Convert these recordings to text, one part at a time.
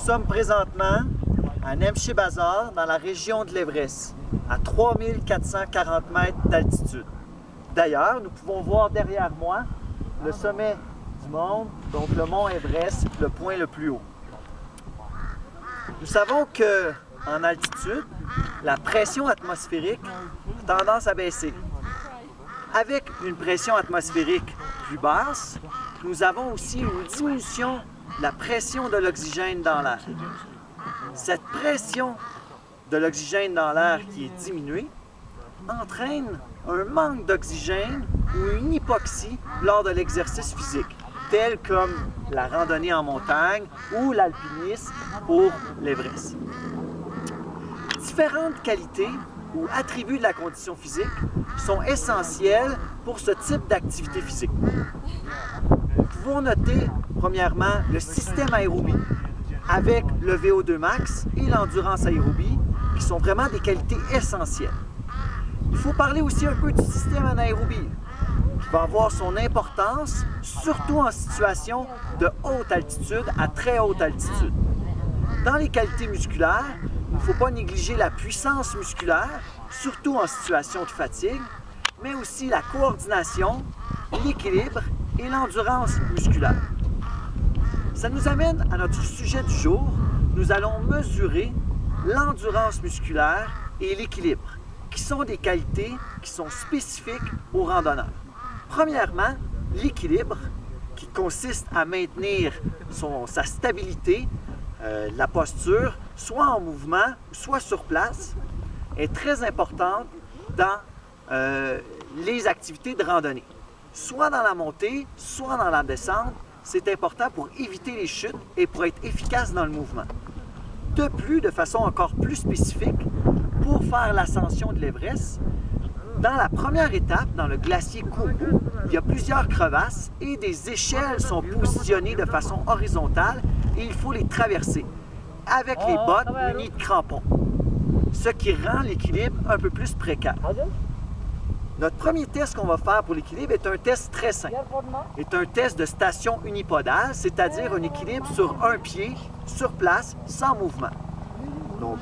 sommes présentement à Nemché Bazar, dans la région de l'Everest, à 3440 mètres d'altitude. D'ailleurs, nous pouvons voir derrière moi le sommet du monde, donc le mont Everest, le point le plus haut. Nous savons qu'en altitude, la pression atmosphérique a tendance à baisser. Avec une pression atmosphérique plus basse, nous avons aussi une diminution de la pression de l'oxygène dans l'air. Cette pression de l'oxygène dans l'air qui est diminuée entraîne un manque d'oxygène ou une hypoxie lors de l'exercice physique, tel comme la randonnée en montagne ou l'alpinisme pour l'Everest. Différentes qualités ou attributs de la condition physique sont essentiels pour ce type d'activité physique. Nous pouvons noter, premièrement, le système aérobie, avec le VO2 max et l'endurance aérobie, qui sont vraiment des qualités essentielles. Il faut parler aussi un peu du système anaérobie, qui va avoir son importance, surtout en situation de haute altitude à très haute altitude. Dans les qualités musculaires, il ne faut pas négliger la puissance musculaire, surtout en situation de fatigue, mais aussi la coordination, l'équilibre et l'endurance musculaire. Ça nous amène à notre sujet du jour. Nous allons mesurer l'endurance musculaire et l'équilibre, qui sont des qualités qui sont spécifiques aux randonneurs. Premièrement, l'équilibre, qui consiste à maintenir sa stabilité, la posture, soit en mouvement, soit sur place, est très importante dans les activités de randonnée. Soit dans la montée, soit dans la descente, c'est important pour éviter les chutes et pour être efficace dans le mouvement. De plus, de façon encore plus spécifique, pour faire l'ascension de l'Everest, dans la première étape, dans le glacier Khumbu, il y a plusieurs crevasses et des échelles sont positionnées de façon horizontale et il faut les traverser avec les bottes munies de crampons, ce qui rend l'équilibre un peu plus précaire. Notre premier test qu'on va faire pour l'équilibre est un test très simple. C'est un test de station unipodale, c'est-à-dire un équilibre sur un pied, sur place, sans mouvement. Donc,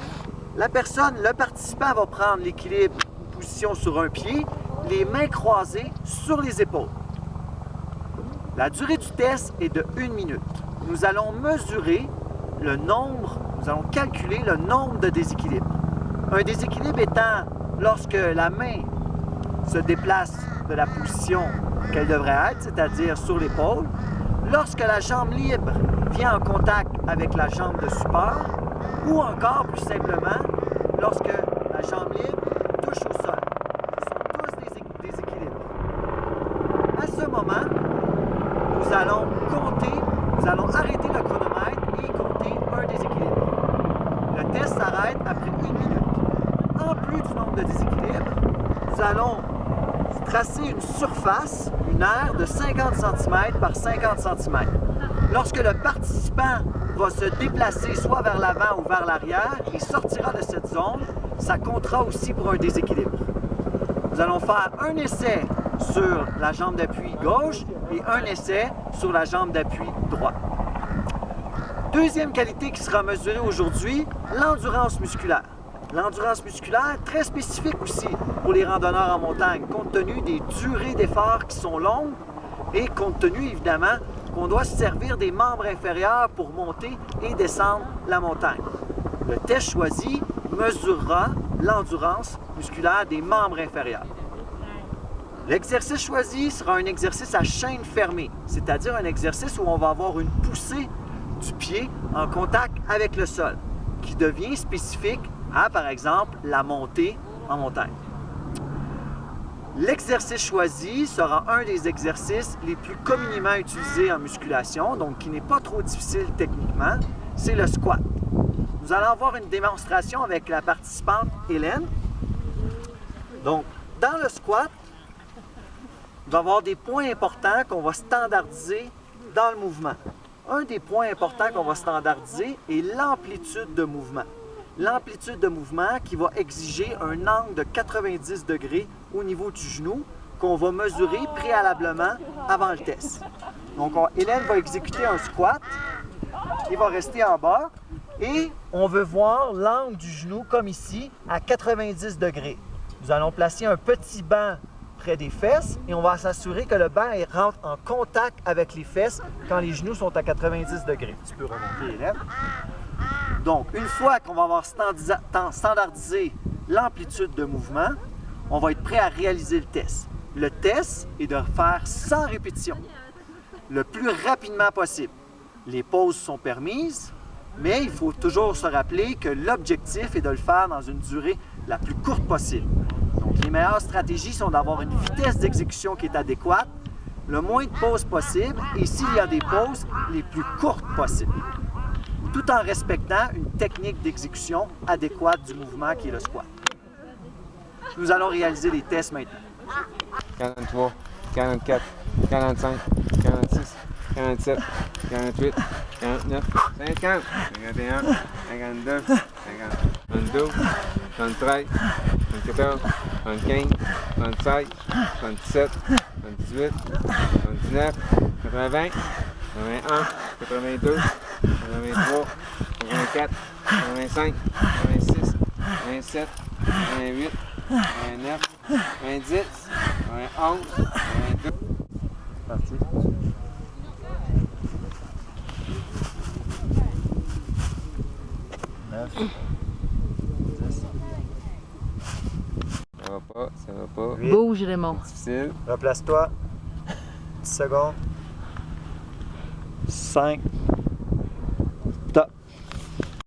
le participant va prendre l'équilibre en position sur un pied, les mains croisées sur les épaules. La durée du test est de 1 minute. Nous allons mesurer le nombre, nous allons calculer le nombre de déséquilibres. Un déséquilibre étant lorsque la main se déplace de la position qu'elle devrait être, c'est-à-dire sur l'épaule, lorsque la jambe libre vient en contact avec la jambe de support, ou encore, plus simplement, lorsque la jambe libre touche au sol. Ce sont tous des déséquilibres. À ce moment, nous allons compter, nous allons arrêter le chronomètre et compter un déséquilibre. Le test s'arrête après 1 minute. En plus du nombre de déséquilibres, nous allons tracer une surface, une aire de 50 cm par 50 cm. Lorsque le participant va se déplacer soit vers l'avant ou vers l'arrière et sortira de cette zone, ça comptera aussi pour un déséquilibre. Nous allons faire un essai sur la jambe d'appui gauche et un essai sur la jambe d'appui droite. Deuxième qualité qui sera mesurée aujourd'hui, l'endurance musculaire. L'endurance musculaire, très spécifique aussi pour les randonneurs en montagne, compte tenu des durées d'effort qui sont longues et compte tenu évidemment qu'on doit se servir des membres inférieurs pour monter et descendre la montagne. Le test choisi mesurera l'endurance musculaire des membres inférieurs. L'exercice choisi sera un exercice à chaîne fermée, c'est-à-dire un exercice où on va avoir une poussée du pied en contact avec le sol, qui devient spécifique à, par exemple, la montée en montagne. L'exercice choisi sera un des exercices les plus communément utilisés en musculation, donc qui n'est pas trop difficile techniquement, c'est le squat. Nous allons avoir une démonstration avec la participante Hélène. Donc, dans le squat, il va y avoir des points importants qu'on va standardiser dans le mouvement. Un des points importants qu'on va standardiser est l'amplitude de mouvement. L'amplitude de mouvement qui va exiger un angle de 90 degrés au niveau du genou qu'on va mesurer préalablement avant le test. Donc, Hélène va exécuter un squat. Il va rester en bas. Et on veut voir l'angle du genou, comme ici, à 90 degrés. Nous allons placer un petit banc près des fesses et on va s'assurer que le banc rentre en contact avec les fesses quand les genoux sont à 90 degrés. Tu peux remonter les lèvres. Donc, une fois qu'on va avoir standardisé l'amplitude de mouvement, on va être prêt à réaliser le test. Le test est de faire 100 répétitions, le plus rapidement possible. Les pauses sont permises, mais il faut toujours se rappeler que l'objectif est de le faire dans une durée la plus courte possible. Donc, les meilleures stratégies sont d'avoir une vitesse d'exécution qui est adéquate, le moins de pauses possible et s'il y a des pauses, les plus courtes possibles, tout en respectant une technique d'exécution adéquate du mouvement qui est le squat. Nous allons réaliser les tests maintenant. 43, 44, 45, 46, 47, 48, 49, 50, 51, 52, 52, 53, 54, 75, 36, 37, 78, 79, 80, 81, 82, 83, 84, 85, 86, 87, 88, 29, 20, 21, 22. C'est parti. Ça va pas, ça va pas. 8. Bouge, Raymond. Difficile. Replace-toi. 10 secondes. 5,